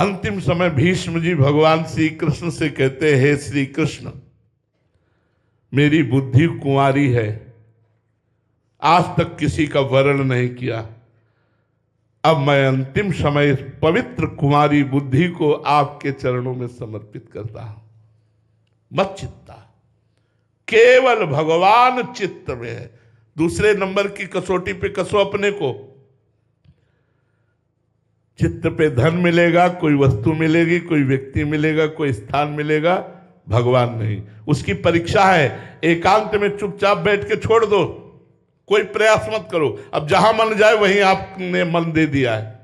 अंतिम समय भीष्म जी भगवान श्री कृष्ण से कहते हैं, हे श्री कृष्ण, मेरी बुद्धि कुंवारी है, आज तक किसी का वरण नहीं किया। अब मैं अंतिम समय इस पवित्र कुमारी बुद्धि को आपके चरणों में समर्पित करता हूं। मत चित्ता, केवल भगवान चित्त में है। दूसरे नंबर की कसौटी पे कसो अपने को। चित्त पे धन मिलेगा, कोई वस्तु मिलेगी, कोई व्यक्ति मिलेगा, कोई स्थान मिलेगा, भगवान नहीं। उसकी परीक्षा है। एकांत में चुपचाप बैठ के छोड़ दो, कोई प्रयास मत करो। अब जहां मन जाए वहीं आपने मन दे दिया है,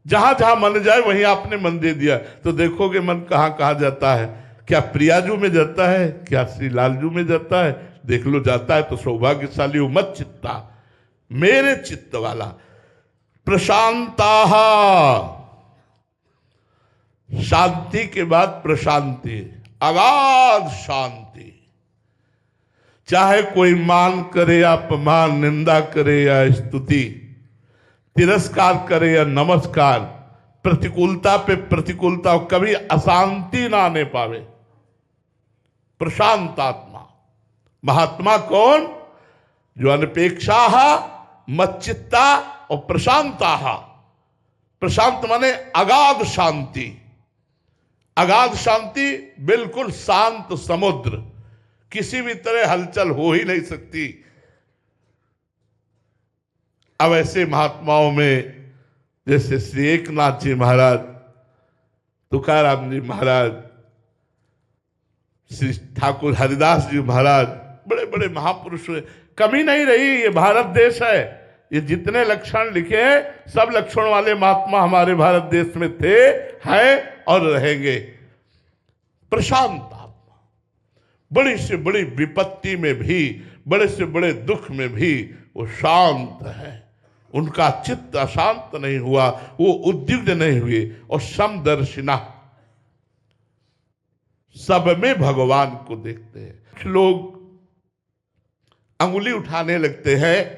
जहां जहां मन जाए वहीं आपने मन दे दिया, तो देखोगे मन कहां कहां जाता है। क्या प्रियाजू में जाता है, क्या श्री लालजू में जाता है, देख लो। जाता है तो सौभाग्यशाली हो। मत चित्ता, मेरे चित्त वाला। प्रशांताहा, शांति के बाद प्रशांति, अगाध शांति। चाहे कोई मान करे या अपमान, निंदा करे या स्तुति, तिरस्कार करे या नमस्कार, प्रतिकूलता पे प्रतिकूलता, कभी अशांति ना आने पावे। प्रशांत आत्मा। महात्मा कौन? जो अनपेक्षा, मच्चित्ता और प्रशांता। प्रशांत माने अगाध शांति। अगाध शांति, बिल्कुल शांत समुद्र, किसी भी तरह हलचल हो ही नहीं सकती। अब ऐसे महात्माओं में जैसे श्री एकनाथ जी महाराज, तुकाराम जी महाराज, श्री ठाकुर हरिदास जी महाराज, बड़े बड़े महापुरुष हुए। कमी नहीं रही। ये भारत देश है, ये जितने लक्षण लिखे हैं सब लक्षण वाले महात्मा हमारे भारत देश में थे, हैं और रहेंगे। प्रशांत आत्मा, बड़ी से बड़ी विपत्ति में भी, बड़े से बड़े दुख में भी वो शांत है। उनका चित्त अशांत नहीं हुआ, वो उद्विग्न नहीं हुए। और समदर्शिना, सब में भगवान को देखते हैं। कुछ लोग अंगुली उठाने लगते हैं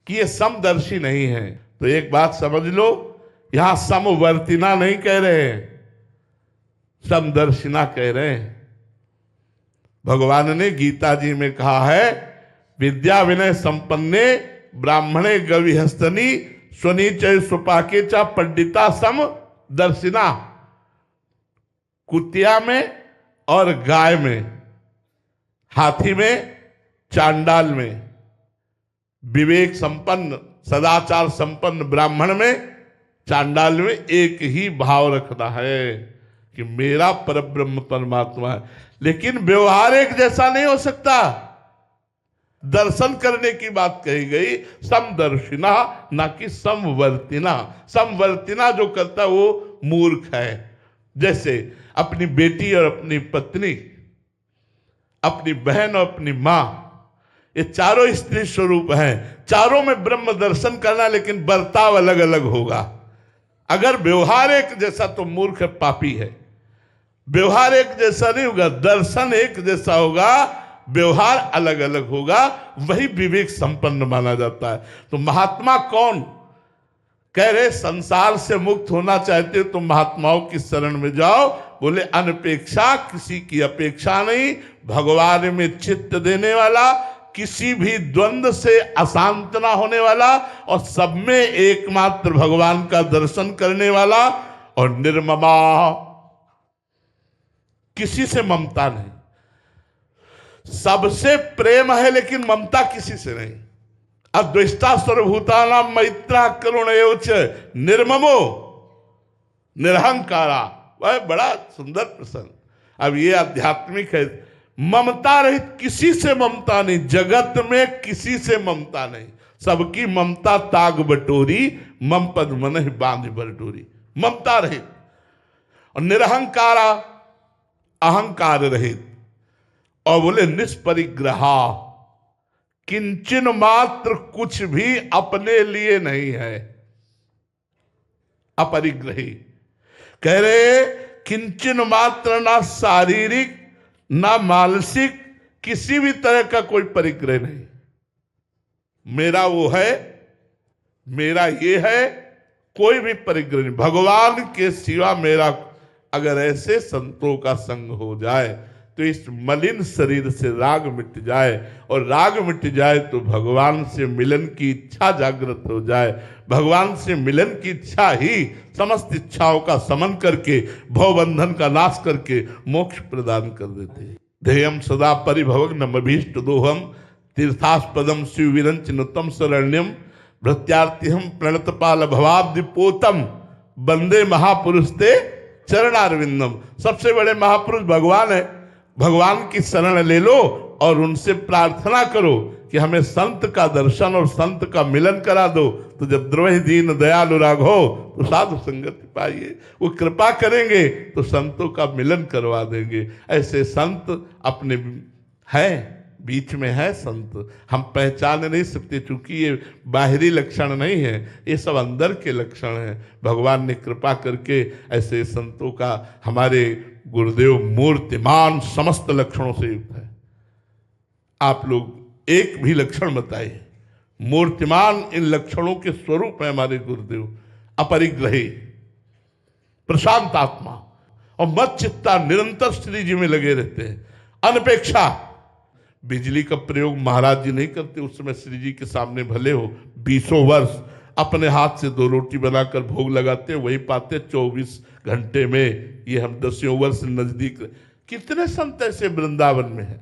कि ये समदर्शी नहीं है। तो एक बात समझ लो, यहां समवर्तिना नहीं कह रहे हैं, समदर्शिना कह रहे हैं। भगवान ने गीता जी में कहा है, विद्या विनय संपन्ने ब्राह्मणे गविहस्तनी स्वनीचय सुपाके चा पंडिता सम दर्शिना। कुतिया में और गाय में, हाथी में, चांडाल में, विवेक संपन्न सदाचार संपन्न ब्राह्मण में, चांडाल में एक ही भाव रखना है कि मेरा परब्रह्म परमात्मा है। लेकिन व्यवहार एक जैसा नहीं हो सकता। दर्शन करने की बात कही गई, समदर्शिना, ना कि समवर्तिना। समवर्तिना जो करता है वो मूर्ख है। जैसे अपनी बेटी और अपनी पत्नी, अपनी बहन और अपनी मां, ये चारों स्त्री स्वरूप हैं। चारों में ब्रह्म दर्शन करना, लेकिन बर्ताव अलग अलग होगा। अगर व्यवहार एक जैसा तो मूर्ख पापी है। व्यवहार एक जैसा नहीं होगा, दर्शन एक जैसा होगा, व्यवहार अलग अलग होगा, वही विवेक संपन्न माना जाता है। तो महात्मा कौन? कह रहे संसार से मुक्त होना चाहते हो तो महात्माओं की शरण में जाओ। बोले अनपेक्षा, किसी की अपेक्षा नहीं, भगवान में चित्त देने वाला, किसी भी द्वंद्व से अशांत ना होने वाला, और सब में एकमात्र भगवान का दर्शन करने वाला, और निर्ममा, किसी से ममता नहीं। सबसे प्रेम है लेकिन ममता किसी से नहीं। अद्वेष्टा सर्वभूतानां मैत्रा करुण एवच निर्ममो निरहंकारा। वह बड़ा सुंदर प्रसंग। अब ये आध्यात्मिक है। ममता रहित, किसी से ममता नहीं, जगत में किसी से ममता नहीं। सबकी ममता ताग बटोरी, मम पद मन बांध बटोरी। ममता रहित और निरहंकारा, अहंकार रहित। और बोले निष्परिग्रहा, किंचन मात्र कुछ भी अपने लिए नहीं है, अपरिग्रही। कह रहे किंचन मात्र, ना शारीरिक ना मानसिक, किसी भी तरह का कोई परिग्रह नहीं। मेरा वो है, मेरा ये है, कोई भी परिग्रह नहीं, भगवान के सिवा मेरा, अगर ऐसे संतों का संग हो जाए तो इस मलिन शरीर से राग मिट जाए, और राग मिट जाए तो भगवान से मिलन की इच्छा जागृत हो जाए। भगवान से मिलन की इच्छा ही समस्त इच्छाओं का समन करके, भवबंधन का नाश करके मोक्ष प्रदान कर देते हैं। ध्येयम सदा परिभवग्नमभीष्ट दोहम तीर्थास्पदम शिवविरंचनुतम शरण्यम भृत्यार्तिहम प्रणतपाल भवाब्दिपोतम वंदे महापुरुष ते चरणारविंदम। सबसे बड़े महापुरुष भगवान है। भगवान की शरण ले लो और उनसे प्रार्थना करो कि हमें संत का दर्शन और संत का मिलन करा दो। तो जब द्रोही दीन दयालु राघो तो साधु संगति पाइए, वो कृपा करेंगे तो संतों का मिलन करवा देंगे। ऐसे संत अपने हैं, बीच में है संत, हम पहचान नहीं सकते, क्योंकि ये बाहरी लक्षण नहीं है, ये सब अंदर के लक्षण हैं। भगवान ने कृपा करके ऐसे संतों का, हमारे गुरुदेव मूर्तिमान समस्त लक्षणों से युक्त है। आप लोग एक भी लक्षण बताइए, मूर्तिमान इन लक्षणों के स्वरूप है हमारे गुरुदेव। अपरिग्रही, प्रशांत आत्मा और मत चित्ता, निरंतर श्री जी में लगे रहते हैं। अनपेक्षा, बिजली का प्रयोग महाराज जी नहीं करते, उस समय श्री जी के सामने भले हो 20 वर्ष अपने हाथ से 2 रोटी बनाकर भोग लगाते, वही पाते 24 घंटे में। ये हम 10 वर्ष नजदीक। कितने संत ऐसे वृंदावन में हैं,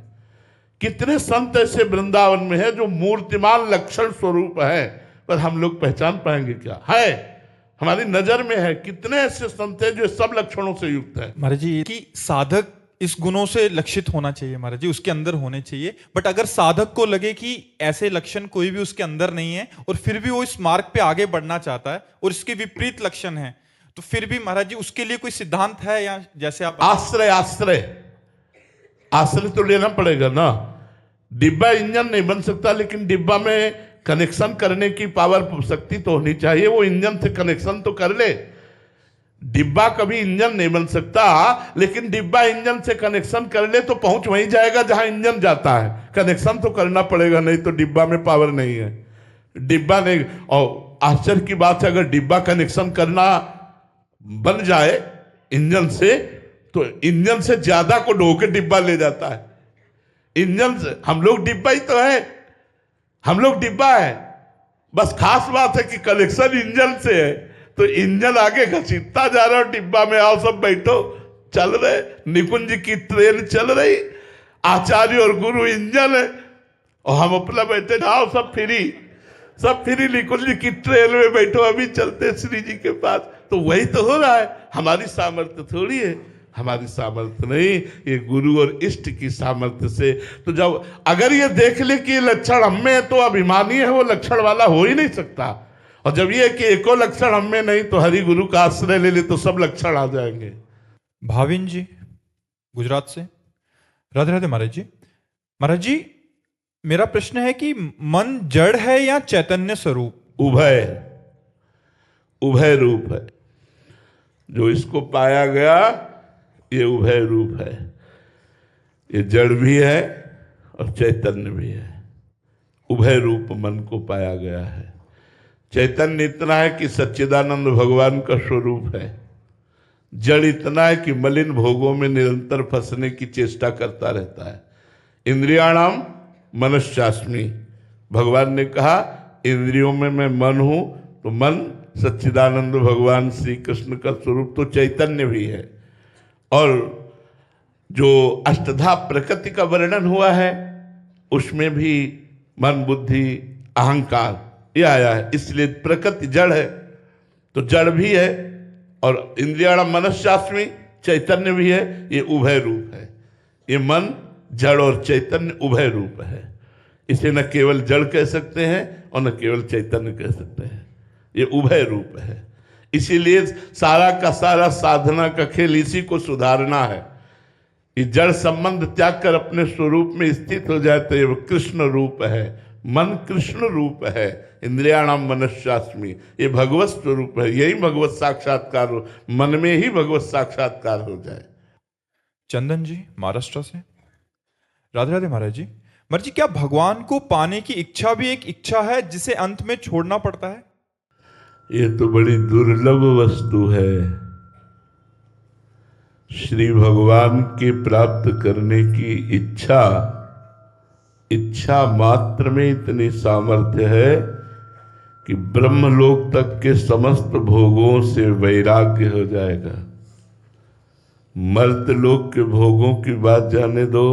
कितने संत ऐसे वृंदावन में है जो मूर्तिमान लक्षण स्वरूप है, पर हम लोग पहचान पाएंगे क्या? है, हमारी नजर में है। कितने ऐसे संत हैं जो सब लक्षणों से युक्त है। महाराज जी कि साधक इस गुणों से लक्षित होना चाहिए, महाराज जी उसके अंदर होने चाहिए। बट अगर साधक को लगे कि ऐसे लक्षण कोई भी उसके अंदर नहीं है और फिर भी वो इस मार्ग पे आगे बढ़ना चाहता है और इसके विपरीत लक्षण है, तो फिर भी महाराज जी उसके लिए कोई सिद्धांत है? या जैसे आप आश्रय, आश्रय तो लेना पड़ेगा ना। डिब्बा इंजन नहीं बन सकता, लेकिन डिब्बा में कनेक्शन करने की पावर, शक्ति तो होनी चाहिए। वो इंजन से कनेक्शन तो कर ले। डिब्बा कभी इंजन नहीं बन सकता, लेकिन डिब्बा इंजन से कनेक्शन कर ले तो पहुंच वहीं जाएगा जहां इंजन जाता है। कनेक्शन तो करना पड़ेगा, नहीं तो डिब्बा में पावर नहीं है। डिब्बा नहीं। और आश्चर्य की बात है, अगर डिब्बा कनेक्शन करना बन जाए इंजन से, तो इंजन से ज्यादा को ढो के डिब्बा ले जाता है। इंजन से हम लोग डिब्बा ही तो है, हम लोग डिब्बा है। बस खास बात है कि कनेक्शन इंजन से है, तो इंजन आगे घसीटता जा रहा है, डिब्बा में आओ सब बैठो, चल रहे। निकुंज की ट्रेन चल रही, आचार्य और गुरु इंजन है और हम अपना बैठे, आओ सब फ्री निकुंज की ट्रेन में बैठो, अभी चलते श्री जी के पास। तो वही तो हो रहा है। हमारी सामर्थ्य थोड़ी है, हमारी सामर्थ्य नहीं, ये गुरु और इष्ट की सामर्थ्य से। तो जब अगर ये देख ले कि ये लक्षण हम में है, तो अभिमानी है वो लक्षण वाला हो ही नहीं सकता। और जब ये कि एको लक्षण हम में नहीं, तो हरि गुरु का आश्रय ले ले तो सब लक्षण आ जाएंगे। भाविन जी गुजरात से, राधे राधे महाराज जी। महाराज जी मेरा प्रश्न है कि मन जड़ है या चैतन्य स्वरूप? उभय रूप है। जो इसको पाया गया ये उभय रूप है। ये जड़ भी है और चैतन्य भी है। उभय रूप मन को पाया गया है। चैतन्य इतना है कि सच्चिदानंद भगवान का स्वरूप है। जड़ इतना है कि मलिन भोगों में निरंतर फंसने की चेष्टा करता रहता है। इंद्रियाणाम मनश्चास्मि, भगवान ने कहा इंद्रियों में मैं मन हूं, तो मन सच्चिदानंद भगवान श्री कृष्ण का स्वरूप तो चैतन्य भी है। और जो अष्टधा प्रकृति का वर्णन हुआ है उसमें भी मन बुद्धि अहंकार ये आया है। इसलिए प्रकृति जड़ है तो जड़ भी है, और इंद्रियाणाम मनश्चास्मि चैतन्य भी है। ये उभय रूप है। ये मन जड़ और चैतन्य उभय रूप है। इसे न केवल जड़ कह सकते हैं और न केवल चैतन्य कह सकते हैं। ये उभय रूप है। इसीलिए सारा का सारा साधना का खेल इसी को सुधारना है। ये जड़ संबंध त्याग कर अपने स्वरूप में स्थित हो जाए तो ये कृष्ण रूप है। मन कृष्ण रूप है। इंद्रियाणाम मनश्चास्मि, ये भगवत स्वरूप है। यही भगवत साक्षात्कार हो, मन में ही भगवत साक्षात्कार हो जाए। चंदन जी महाराष्ट्र से, राधे राधे महाराज जी। महाराज जी क्या भगवान को पाने की इच्छा भी एक इच्छा है जिसे अंत में छोड़ना पड़ता है? ये तो बड़ी दुर्लभ वस्तु है। श्री भगवान के प्राप्त करने की इच्छा मात्र में इतनी सामर्थ्य है कि ब्रह्मलोक तक के समस्त भोगों से वैराग्य हो जाएगा। मर्त्यलोक के भोगों की बात जाने दो,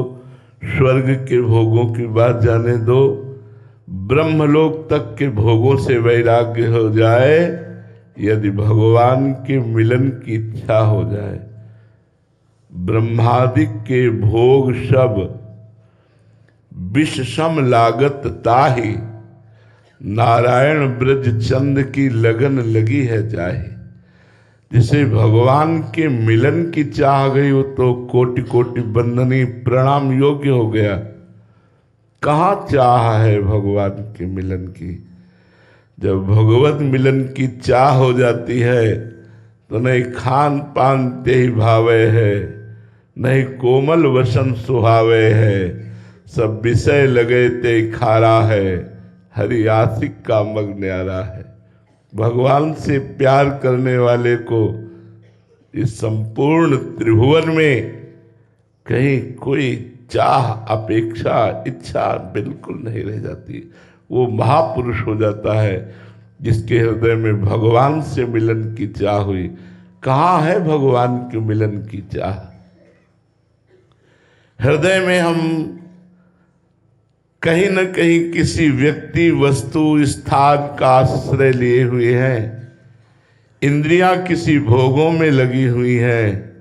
स्वर्ग के भोगों की बात जाने दो, ब्रह्मलोक तक के भोगों से वैराग्य हो जाए यदि भगवान के मिलन की इच्छा हो जाए। ब्रह्मादि के भोग सब विष सम लागत ताहि, नारायण ब्रज चंद की लगन लगी है जाहि। जिसे भगवान के मिलन की चाह गई वो तो कोटि कोटि बंदनी प्रणाम योग्य हो गया। कहाँ चाह है भगवान के मिलन की? जब भगवत मिलन की चाह हो जाती है तो नहीं खान पान ते ही भावे है, नहीं कोमल वसन सुहावे है, सब विषय लगे ते खारा है, हरि आशिक का मग न्यारा है। भगवान से प्यार करने वाले को इस संपूर्ण त्रिभुवन में कहीं कोई चाह, अपेक्षा, इच्छा बिल्कुल नहीं रह जाती। वो महापुरुष हो जाता है जिसके हृदय में भगवान से मिलन की चाह हुई। कहाँ है भगवान के मिलन की चाह? हृदय में हम कहीं न कहीं किसी व्यक्ति, वस्तु, स्थान का आश्रय लिए हुए हैं। इंद्रियां किसी भोगों में लगी हुई हैं।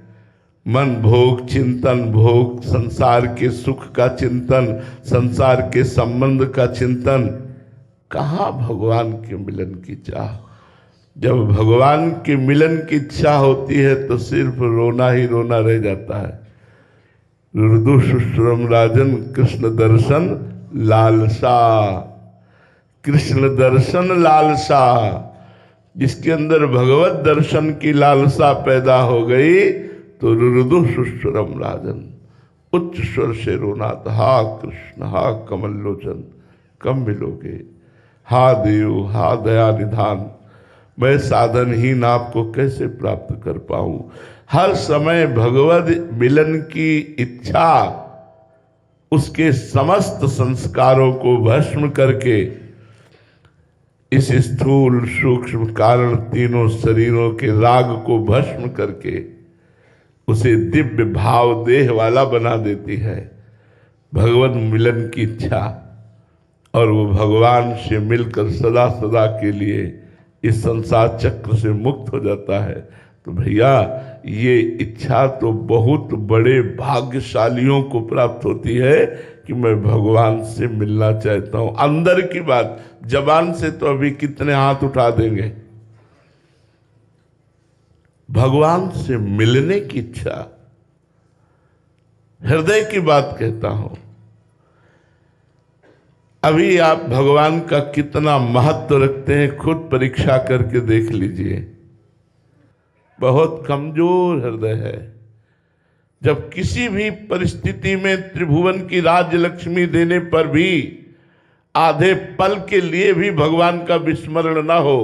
मन भोग चिंतन, भोग संसार के सुख का चिंतन, संसार के संबंध का चिंतन। कहाँ भगवान के मिलन की चाह? जब भगवान के मिलन की इच्छा होती है तो सिर्फ रोना ही रोना रह जाता है। रुदु सुश्रम राजन कृष्ण दर्शन लालसा, कृष्ण दर्शन लालसा। जिसके अंदर भगवत दर्शन की लालसा पैदा हो गई तो रुदु सुश्रम राजन, उच्च स्वर से रोना था, हा कृष्ण, हा कमल लोचन, कब मिलोगे? हा देव, हा दया निधान, मैं साधनहीन आपको कैसे प्राप्त कर पाऊं? हर समय भगवत मिलन की इच्छा उसके समस्त संस्कारों को भस्म करके इस स्थूल सूक्ष्म कारण तीनों शरीरों के राग को भस्म करके उसे दिव्य भाव देह वाला बना देती है भगवत मिलन की इच्छा। और वो भगवान से मिलकर सदा सदा के लिए इस संसार चक्र से मुक्त हो जाता है। तो भैया ये इच्छा तो बहुत बड़े भाग्यशालियों को प्राप्त होती है कि मैं भगवान से मिलना चाहता हूं। अंदर की बात, जबान से तो अभी कितने हाथ उठा देंगे। भगवान से मिलने की इच्छा, हृदय की बात कहता हूं। अभी आप भगवान का कितना महत्व रखते हैं खुद परीक्षा करके देख लीजिए। बहुत कमजोर हृदय है। जब किसी भी परिस्थिति में त्रिभुवन की राज्य लक्ष्मी देने पर भी आधे पल के लिए भी भगवान का विस्मरण न हो,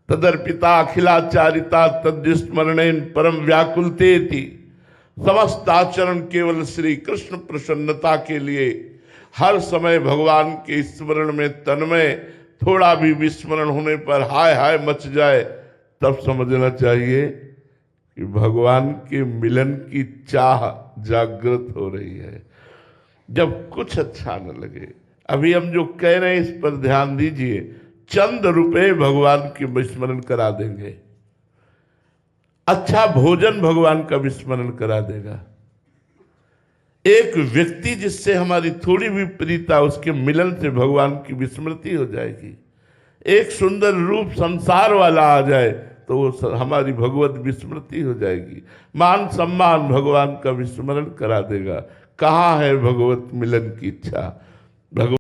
तदर्पिता अखिलाचारिता तद्विस्मरणेन परम व्याकुलतेति, समस्त आचरण केवल श्री कृष्ण प्रसन्नता के लिए हर समय भगवान के स्मरण में तन्मय, थोड़ा भी विस्मरण होने पर हाय हाय मच जाए, तब समझना चाहिए कि भगवान के मिलन की चाह जागृत हो रही है। जब कुछ अच्छा न लगे, अभी हम जो कह रहे हैं इस पर ध्यान दीजिए, चंद रुपए भगवान के विस्मरण करा देंगे। अच्छा भोजन भगवान का विस्मरण करा देगा। एक व्यक्ति जिससे हमारी थोड़ी भी प्रीता, उसके मिलन से भगवान की विस्मृति हो जाएगी। एक सुंदर रूप संसार वाला आ जाए तो वो हमारी भगवत विस्मृति हो जाएगी। मान सम्मान भगवान का विस्मरण करा देगा। कहाँ है भगवत मिलन की इच्छा? भगवान